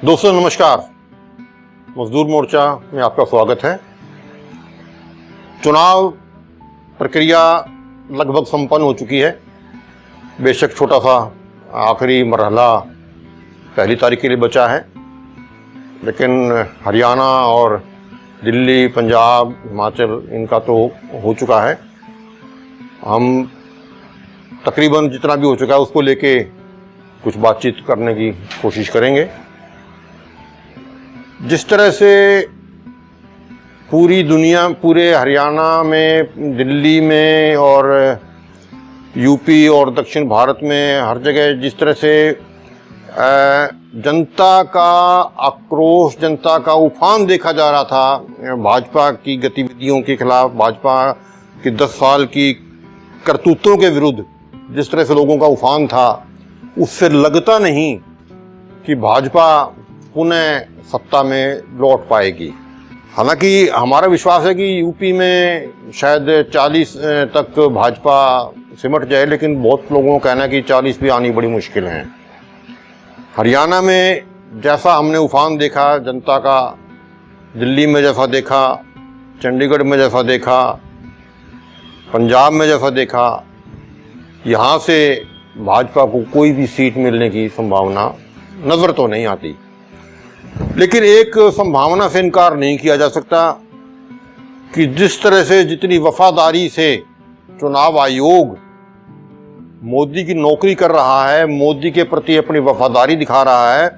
दोस्तों नमस्कार। मजदूर मोर्चा में आपका स्वागत है। चुनाव प्रक्रिया लगभग संपन्न हो चुकी है। बेशक छोटा सा आखिरी मरहला 1 तारीख के लिए बचा है, लेकिन हरियाणा और दिल्ली, पंजाब, हिमाचल इनका तो हो चुका है। हम तकरीबन जितना भी हो चुका है उसको लेके कुछ बातचीत करने की कोशिश करेंगे। जिस तरह से पूरी दुनिया, पूरे हरियाणा में, दिल्ली में और यूपी और दक्षिण भारत में हर जगह जिस तरह से जनता का आक्रोश, जनता का उफान देखा जा रहा था भाजपा की गतिविधियों के खिलाफ, भाजपा की 10 साल की करतूतों के विरुद्ध जिस तरह से लोगों का उफान था, उससे लगता नहीं कि भाजपा पुनः सत्ता में लौट पाएगी। हालांकि हमारा विश्वास है कि यूपी में शायद 40 तक भाजपा सिमट जाए, लेकिन बहुत लोगों का कहना है कि 40 भी आनी बड़ी मुश्किल है। हरियाणा में जैसा हमने उफान देखा जनता का, दिल्ली में जैसा देखा, चंडीगढ़ में जैसा देखा, पंजाब में जैसा देखा, यहाँ से भाजपा को कोई भी सीट मिलने की संभावना नज़र तो नहीं आती। लेकिन एक संभावना से इनकार नहीं किया जा सकता कि जिस तरह से, जितनी वफादारी से चुनाव आयोग मोदी की नौकरी कर रहा है, मोदी के प्रति अपनी वफादारी दिखा रहा है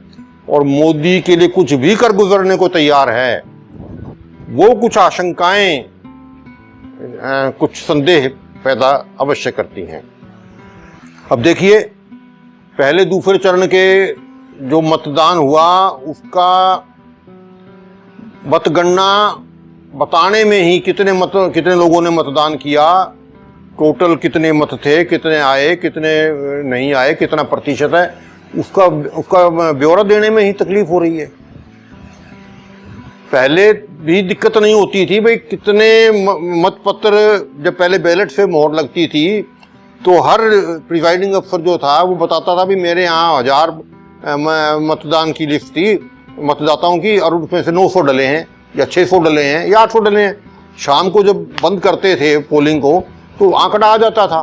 और मोदी के लिए कुछ भी कर गुजरने को तैयार है, वो कुछ आशंकाएं, कुछ संदेह पैदा अवश्य करती हैं। अब देखिए, पहले दूसरे चरण के जो मतदान हुआ उसका मतगणना बताने में ही कितने लोगों ने मतदान किया, टोटल कितने मत थे, कितने आए, कितने नहीं आए, कितना प्रतिशत है, उसका ब्यौरा देने में ही तकलीफ हो रही है। पहले भी दिक्कत नहीं होती थी भाई, कितने मतपत्र, जब पहले बैलेट से मोहर लगती थी तो हर प्रिजाइडिंग अफसर जो था वो बताता था भी मेरे यहाँ 1000 मतदान की लिस्ट थी मतदाताओं की और उसमें से 900 डले हैं या 600 डले हैं या 800 डले हैं। शाम को जब बंद करते थे पोलिंग को तो आंकड़ा आ जाता था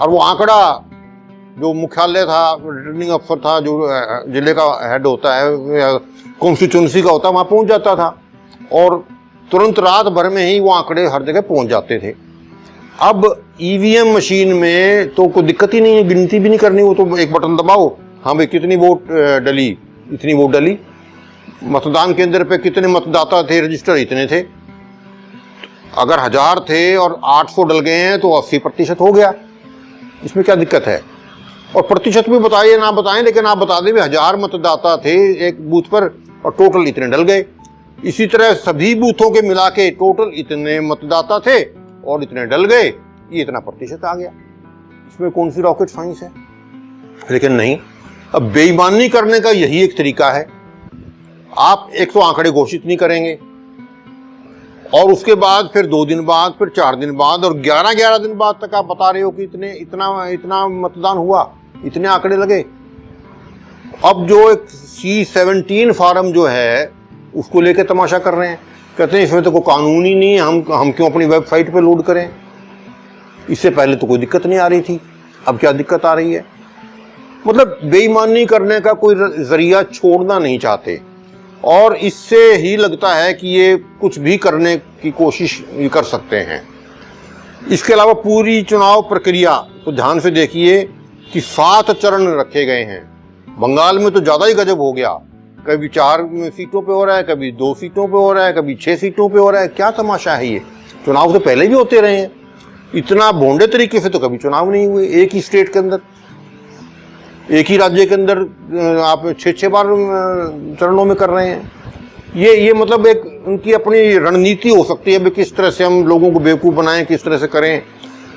और वो आंकड़ा जो मुख्यालय था, रिटर्निंग अफसर था, जो जिले का हेड होता है या कॉन्स्टिट्यूंसी का होता है, वहाँ पहुँच जाता था और तुरंत रात भर में ही वो आंकड़े हर जगह पहुँच जाते थे। अब ईवीएम मशीन में तो कोई दिक्कत ही नहीं है, गिनती भी नहीं करनी, वो तो एक बटन दबाओ, हाँ भाई कितनी वोट डली, इतनी वोट डली। मतदान केंद्र पे कितने मतदाता थे, रजिस्टर इतने थे। अगर 1000 थे और 800 डल गए हैं तो 80% हो गया, इसमें क्या दिक्कत है। और प्रतिशत भी बताइए ना बताएं, लेकिन आप बता दें 1000 मतदाता थे एक बूथ पर और टोटल इतने डल गए। इसी तरह सभी बूथों के मिला के टोटल इतने मतदाता थे और इतने डल गए, ये इतना प्रतिशत आ गया। इसमें कौन सी रॉकेट साइंस है। लेकिन नहीं, अब बेईमानी करने का यही एक तरीका है। आप एक तो आंकड़े घोषित नहीं करेंगे और उसके बाद फिर 2 दिन बाद, फिर 4 दिन बाद और 11 दिन बाद तक आप बता रहे हो कि इतना मतदान हुआ, इतने आंकड़े लगे। अब जो एक C-17 फॉर्म जो है उसको लेके तमाशा कर रहे हैं, कहते हैं इसमें तो कोई कानून ही नहीं है, हम क्यों अपनी वेबसाइट पे लोड करें। इससे पहले तो कोई दिक्कत नहीं आ रही थी, अब क्या दिक्कत आ रही है। मतलब बेईमानी करने का कोई जरिया छोड़ना नहीं चाहते और इससे ही लगता है कि ये कुछ भी करने की कोशिश कर सकते हैं। इसके अलावा पूरी चुनाव प्रक्रिया तो ध्यान से देखिए कि 7 चरण रखे गए हैं। बंगाल में तो ज़्यादा ही गजब हो गया, कभी 4 सीटों पे हो रहा है, कभी 2 सीटों पे हो रहा है, कभी 6 सीटों पे हो रहा है। क्या तमाशा है ये। चुनाव तो पहले भी होते रहे हैं, इतना भोंडे तरीके से तो कभी चुनाव नहीं हुए। एक ही स्टेट के अंदर, एक ही राज्य के अंदर आप 6 बार चरणों में कर रहे हैं। ये मतलब एक उनकी अपनी रणनीति हो सकती है, किस तरह से हम लोगों को बेवकूफ़ बनाएं, किस तरह से करें।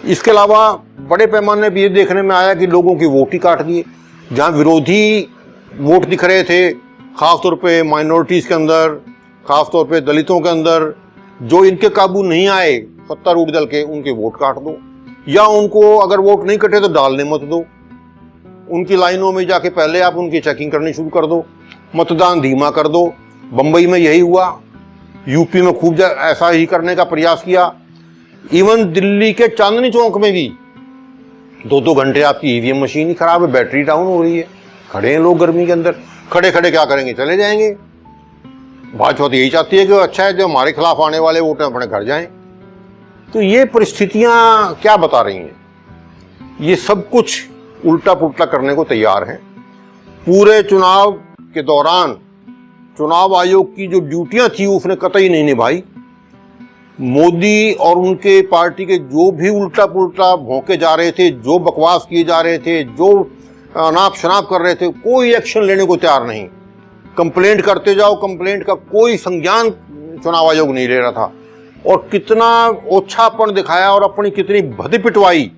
इसके अलावा बड़े पैमाने पर ये देखने में आया कि लोगों की वोट ही काट दिए। जहाँ विरोधी वोट दिख रहे थे, ख़ासतौर पे माइनॉरिटीज़ के अंदर, ख़ासतौर पे दलितों के अंदर, जो इनके काबू नहीं आए सत्तारूढ़ दल के, उनके वोट काट दो या उनको अगर वोट नहीं कटे तो डालने मत दो। उनकी लाइनों में जाके पहले आप उनकी चेकिंग करनी शुरू कर दो मतदान धीमा कर दो। बंबई में यही हुआ, यूपी में खूब ऐसा ही करने का प्रयास किया। इवन दिल्ली के चांदनी चौक में भी 2-2 घंटे आपकी ईवीएम मशीन ही खराब है, बैटरी डाउन हो रही है, खड़े हैं लोग गर्मी के अंदर। खड़े खड़े क्या करेंगे, चले जाएंगे। भाजपा तो यही चाहती है कि अच्छा है जो हमारे खिलाफ आने वाले वोट अपने घर जाएं। तो ये परिस्थितियां क्या बता रही हैं, ये सब कुछ उल्टा पुल्टा करने को तैयार हैं। पूरे चुनाव के दौरान चुनाव आयोग की जो ड्यूटियां थी उसने कतई नहीं निभाई। मोदी और उनके पार्टी के जो भी उल्टा पुल्टा भौंके जा रहे थे, जो बकवास किए जा रहे थे, जो अनाप शनाप कर रहे थे, कोई एक्शन लेने को तैयार नहीं। कंप्लेंट करते जाओ, कंप्लेंट का कोई संज्ञान चुनाव आयोग नहीं ले रहा था। और कितना ओछापन दिखाया और अपनी कितनी भद्दी पिटवाई।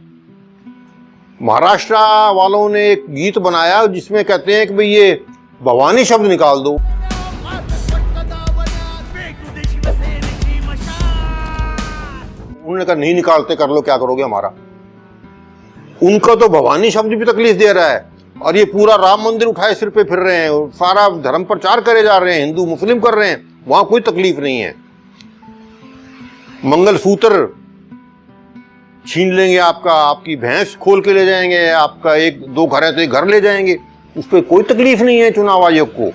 महाराष्ट्र वालों ने एक गीत बनाया जिसमें कहते हैं कि भाई ये भवानी शब्द निकाल दो। उन्होंने कहा नहीं निकालते, कर लो क्या करोगे हमारा। उनका तो भवानी शब्द भी तकलीफ दे रहा है और ये पूरा राम मंदिर उठाए सिर पे फिर रहे हैं, सारा धर्म प्रचार करे जा रहे हैं, हिंदू मुस्लिम कर रहे हैं, वहां कोई तकलीफ नहीं है। मंगलसूत्र छीन लेंगे आपका, आपकी भैंस खोल के ले जाएंगे, आपका 1-2 घर है तो एक घर ले जाएंगे, उस पर कोई तकलीफ नहीं है चुनाव आयोग को।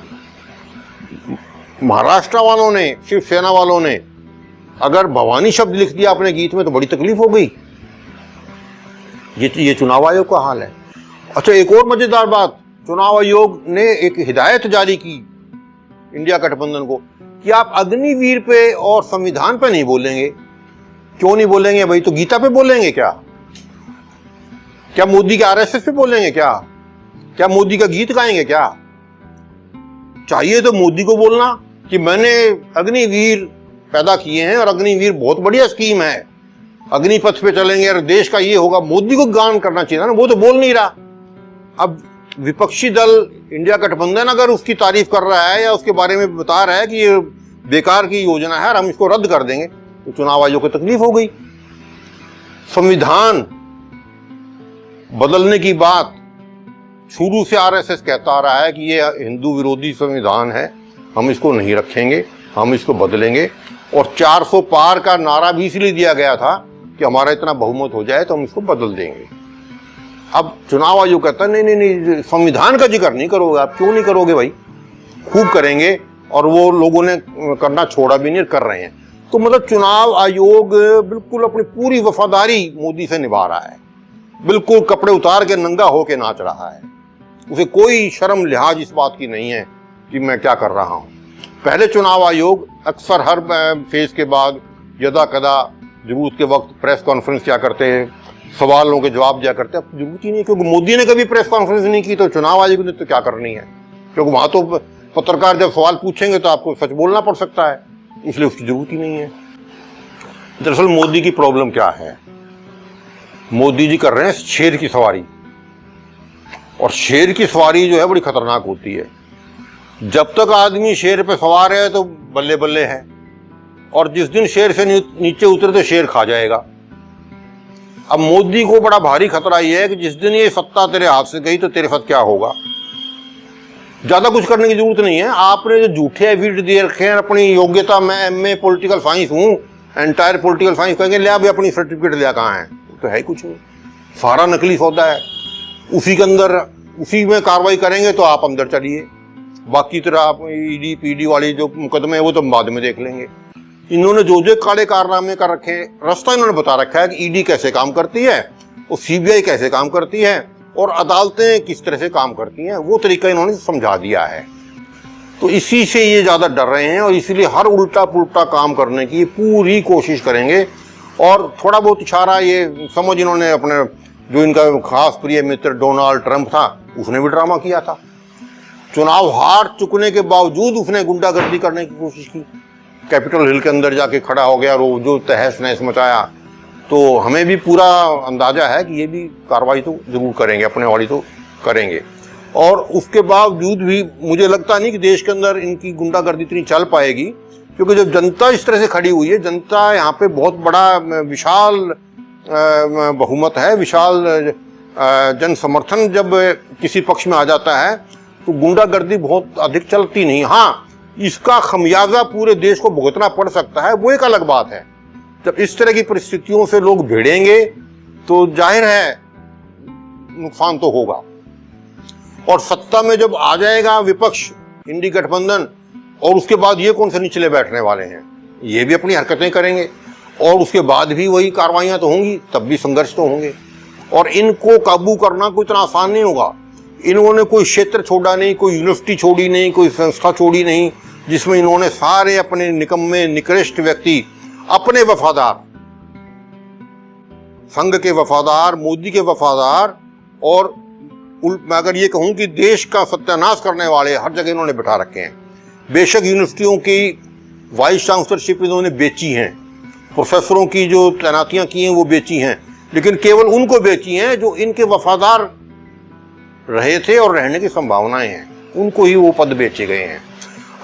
महाराष्ट्र वालों ने, शिवसेना वालों ने अगर भवानी शब्द लिख दिया अपने गीत में तो बड़ी तकलीफ हो गई। ये चुनाव आयोग का हाल है। अच्छा, एक और मजेदार बात, चुनाव आयोग ने एक हिदायत जारी की इंडिया गठबंधन को कि आप अग्निवीर पे और संविधान पे नहीं बोलेंगे। क्यों नहीं बोलेंगे भाई? तो गीता पे बोलेंगे क्या? क्या मोदी के आरएसएस पे बोलेंगे क्या? क्या मोदी का गीत गाएंगे क्या? चाहिए तो मोदी को बोलना कि मैंने अग्निवीर पैदा किए हैं और अग्निवीर बहुत बढ़िया स्कीम है, अग्निपथ पे चलेंगे और देश का ये होगा। मोदी को गान करना चाहिए ना, वो तो बोल नहीं रहा। अब विपक्षी दल इंडिया गठबंधन अगर उसकी तारीफ कर रहा है या उसके बारे में बता रहा है कि ये बेकार की योजना है और हम इसको रद्द कर देंगे, तो चुनाव आयोग को तकलीफ हो गई। संविधान बदलने की बात शुरू से आरएसएस कहता आ रहा है कि ये हिंदू विरोधी संविधान है, हम इसको नहीं रखेंगे, हम इसको बदलेंगे। और 400 पार का नारा भी इसलिए दिया गया था कि हमारा इतना बहुमत हो जाए तो हम इसको बदल देंगे। अब चुनाव आयोग कहता है नहीं नहीं नहीं, संविधान का जिक्र नहीं करोगे आप। क्यों नहीं करोगे भाई? खूब करेंगे, और वो लोगों ने करना छोड़ा भी नहीं, कर रहे हैं। तो मतलब चुनाव आयोग बिल्कुल अपनी पूरी वफादारी मोदी से निभा रहा है, बिल्कुल कपड़े उतार के नंगा होके नाच रहा है। उसे कोई शर्म लिहाज इस बात की नहीं है कि मैं क्या कर रहा हूं। पहले चुनाव आयोग अक्सर हर फेज के बाद यदा कदा जरूरत के वक्त प्रेस कॉन्फ्रेंस क्या करते हैं, सवालों के जवाब दिया करते हैं। अब जरूरत ही नहीं, क्योंकि मोदी ने कभी प्रेस कॉन्फ्रेंस नहीं की तो चुनाव आयोग ने तो क्या करनी है, क्योंकि वहां तो पत्रकार जब सवाल पूछेंगे तो आपको सच बोलना पड़ सकता है, इसलिए उसकी जरूरत ही नहीं है। दरअसल मोदी की प्रॉब्लम क्या है, मोदी जी कर रहे हैं शेर की सवारी, और शेर की सवारी जो है बड़ी खतरनाक होती है। जब तक आदमी शेर पे सवार है तो बल्ले बल्ले है, और जिस दिन शेर से नीचे उतरे तो शेर खा जाएगा। अब मोदी को बड़ा भारी खतरा ये है कि जिस दिन ये सत्ता तेरे हाथ से गई तो तेरे साथ क्या होगा। ज्यादा कुछ करने की जरूरत नहीं है। आपने जो झूठे एफिडेविट दिए रखे हैं अपनी योग्यता, मैं एमए पॉलिटिकल साइंस हूँ, एंटायर पॉलिटिकल साइंस, कहेंगे ले अभी अपनी सर्टिफिकेट लिया कहाँ है, तो है ही कुछ नहीं, सारा नकली सौदा है। उसी के अंदर उसी में कार्रवाई करेंगे तो आप अंदर चलिए, बाकी तरह आप ईडी पीडी वाली जो मुकदमे है वो तो बाद में देख लेंगे। इन्होंने जो काले कारनामे कर रखे हैं, रास्ता इन्होंने बता रखा है कि ईडी कैसे काम करती है और सीबीआई कैसे काम करती है और अदालतें किस तरह से काम करती हैं, वो तरीका इन्होंने समझा दिया है। तो इसी से ये ज्यादा डर रहे हैं और इसीलिए हर उल्टा पुल्टा काम करने की पूरी कोशिश करेंगे। और थोड़ा बहुत इशारा ये समझ इन्होंने अपने जो इनका खास प्रिय मित्र डोनाल्ड ट्रंप था उसने भी ड्रामा किया था। चुनाव हार चुकने के बावजूद उसने गुंडागर्दी करने की कोशिश की, कैपिटल हिल के अंदर जाके खड़ा हो गया और वो जो तहस नहस मचाया। तो हमें भी पूरा अंदाजा है कि ये भी कार्रवाई तो जरूर करेंगे, अपने वाली तो करेंगे। और उसके बावजूद भी मुझे लगता नहीं कि देश के अंदर इनकी गुंडागर्दी इतनी चल पाएगी, क्योंकि जब जनता इस तरह से खड़ी हुई है, जनता यहाँ पे बहुत बड़ा विशाल बहुमत है, विशाल जन समर्थन जब किसी पक्ष में आ जाता है तो गुंडागर्दी बहुत अधिक चलती नहीं। हाँ, इसका खमियाजा पूरे देश को भुगतना पड़ सकता है, वो एक अलग बात है। जब इस तरह की परिस्थितियों से लोग भिड़ेंगे तो जाहिर है नुकसान तो होगा। और सत्ता में जब आ जाएगा विपक्ष, इंडी गठबंधन, और उसके बाद ये कौन से निचले बैठने वाले हैं, ये भी अपनी हरकतें करेंगे और उसके बाद भी वही कार्रवाइयां तो होंगी, तब भी संघर्ष तो होंगे। और इनको काबू करना कोई इतना आसान नहीं होगा। इन्होंने कोई क्षेत्र छोड़ा नहीं, कोई यूनिवर्सिटी छोड़ी नहीं, कोई संस्था छोड़ी नहीं जिसमें इन्होंने सारे अपने निकम्मे निकृष्ट व्यक्ति, अपने वफादार, संघ के वफादार, मोदी के वफादार, और मैं अगर ये कहूं कि देश का सत्यानाश करने वाले हर जगह इन्होंने बिठा रखे हैं। बेशक यूनिवर्सिटियों की वाइस चांसलरशिप इन्होंने बेची हैं, प्रोफेसरों की जो तैनातियां की हैं वो बेची हैं, लेकिन केवल उनको बेची हैं जो इनके वफादार रहे थे और रहने की संभावनाएं हैं, उनको ही वो पद बेचे गए हैं।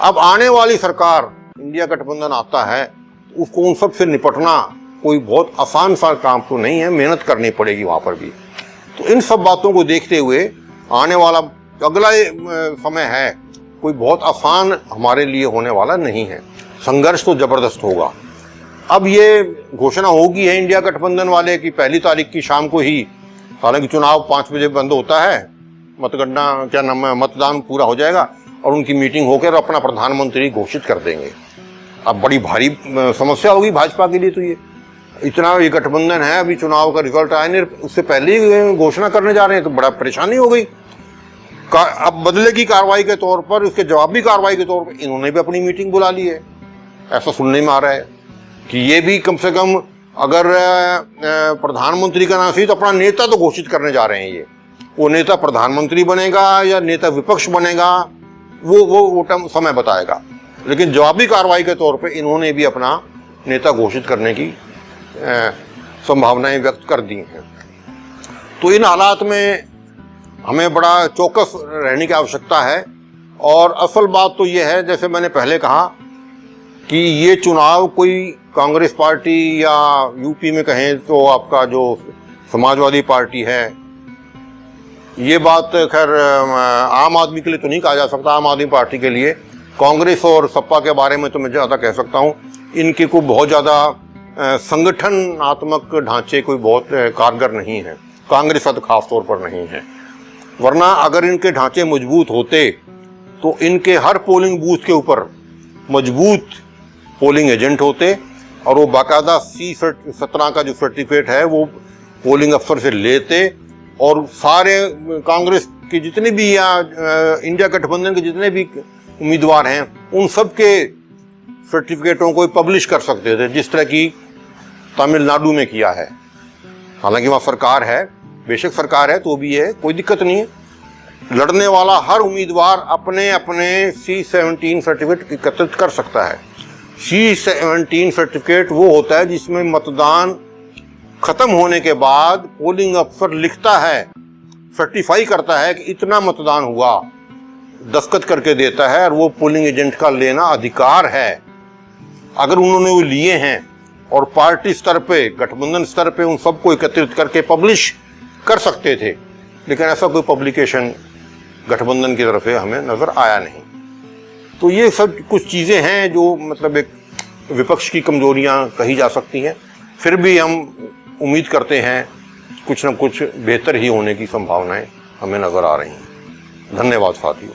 अब आने वाली सरकार, इंडिया गठबंधन आता है, उसको उन सब से निपटना कोई बहुत आसान सा काम तो नहीं है, मेहनत करनी पड़ेगी वहां पर भी। तो इन सब बातों को देखते हुए आने वाला अगला समय है कोई बहुत आसान हमारे लिए होने वाला नहीं है। संघर्ष तो जबरदस्त होगा। अब ये घोषणा होगी है इंडिया गठबंधन वाले की 1 तारीख की शाम को ही, हालांकि चुनाव 5 बजे बंद होता है, मतगणना क्या नाम है, मतदान पूरा हो जाएगा और उनकी मीटिंग होकर अपना प्रधानमंत्री घोषित कर देंगे। अब बड़ी भारी समस्या होगी भाजपा के लिए। तो ये इतना ये गठबंधन है, अभी चुनाव का रिजल्ट आया नहीं, उससे पहले ही घोषणा करने जा रहे हैं, तो बड़ा परेशानी हो गई। अब बदले की कार्रवाई के तौर पर, उसके जवाबी कार्रवाई के तौर पर इन्होंने भी अपनी मीटिंग बुला ली है। ऐसा सुनने में आ रहा है कि ये भी कम से कम अगर प्रधानमंत्री का नाम सही तो अपना नेता तो घोषित करने जा रहे हैं। ये वो नेता प्रधानमंत्री बनेगा या नेता विपक्ष बनेगा, वो समय बताएगा, लेकिन जवाबी कार्रवाई के तौर पे इन्होंने भी अपना नेता घोषित करने की संभावनाएं व्यक्त कर दी हैं। तो इन हालात में हमें बड़ा चौकस रहने की आवश्यकता है। और असल बात तो ये है, जैसे मैंने पहले कहा, कि ये चुनाव कोई कांग्रेस पार्टी या यूपी में कहें तो आपका जो समाजवादी पार्टी है, ये बात खैर आम आदमी के लिए तो नहीं कहा जा सकता। आम आदमी पार्टी के लिए कांग्रेस और सपा के बारे में तो मैं ज़्यादा कह सकता हूँ, इनके कोई बहुत ज़्यादा संगठनात्मक ढांचे कोई बहुत कारगर नहीं है, कांग्रेस का तो खास तौर पर नहीं है। वरना अगर इनके ढांचे मजबूत होते तो इनके हर पोलिंग बूथ के ऊपर मजबूत पोलिंग एजेंट होते और वो बाकायदा C17 का जो सर्टिफिकेट है वो पोलिंग अफसर से लेते, और सारे कांग्रेस के जितने भी या इंडिया गठबंधन के जितने भी उम्मीदवार हैं उन सब के सर्टिफिकेटों को पब्लिश कर सकते थे, जिस तरह की तमिलनाडु में किया है। हालांकि वहाँ सरकार है, बेशक सरकार है, तो भी है, कोई दिक्कत नहीं है। लड़ने वाला हर उम्मीदवार अपने अपने C17 सर्टिफिकेट एकत्रित कर सकता है। C17 सर्टिफिकेट वो होता है जिसमें मतदान खत्म होने के बाद पोलिंग अफसर लिखता है, सर्टिफाई करता है कि इतना मतदान हुआ, दस्तखत करके देता है, और वो पोलिंग एजेंट का लेना अधिकार है। अगर उन्होंने वो लिए हैं और पार्टी स्तर पे, गठबंधन स्तर पे उन सबको एकत्रित करके पब्लिश कर सकते थे, लेकिन ऐसा कोई पब्लिकेशन गठबंधन की तरफ से हमें नजर आया नहीं। तो ये सब कुछ चीज़ें हैं जो मतलब एक विपक्ष की कमजोरियां कही जा सकती हैं। फिर भी हम उम्मीद करते हैं कुछ न कुछ बेहतर ही होने की संभावनाएं हमें नजर आ रही हैं। धन्यवाद साथियों।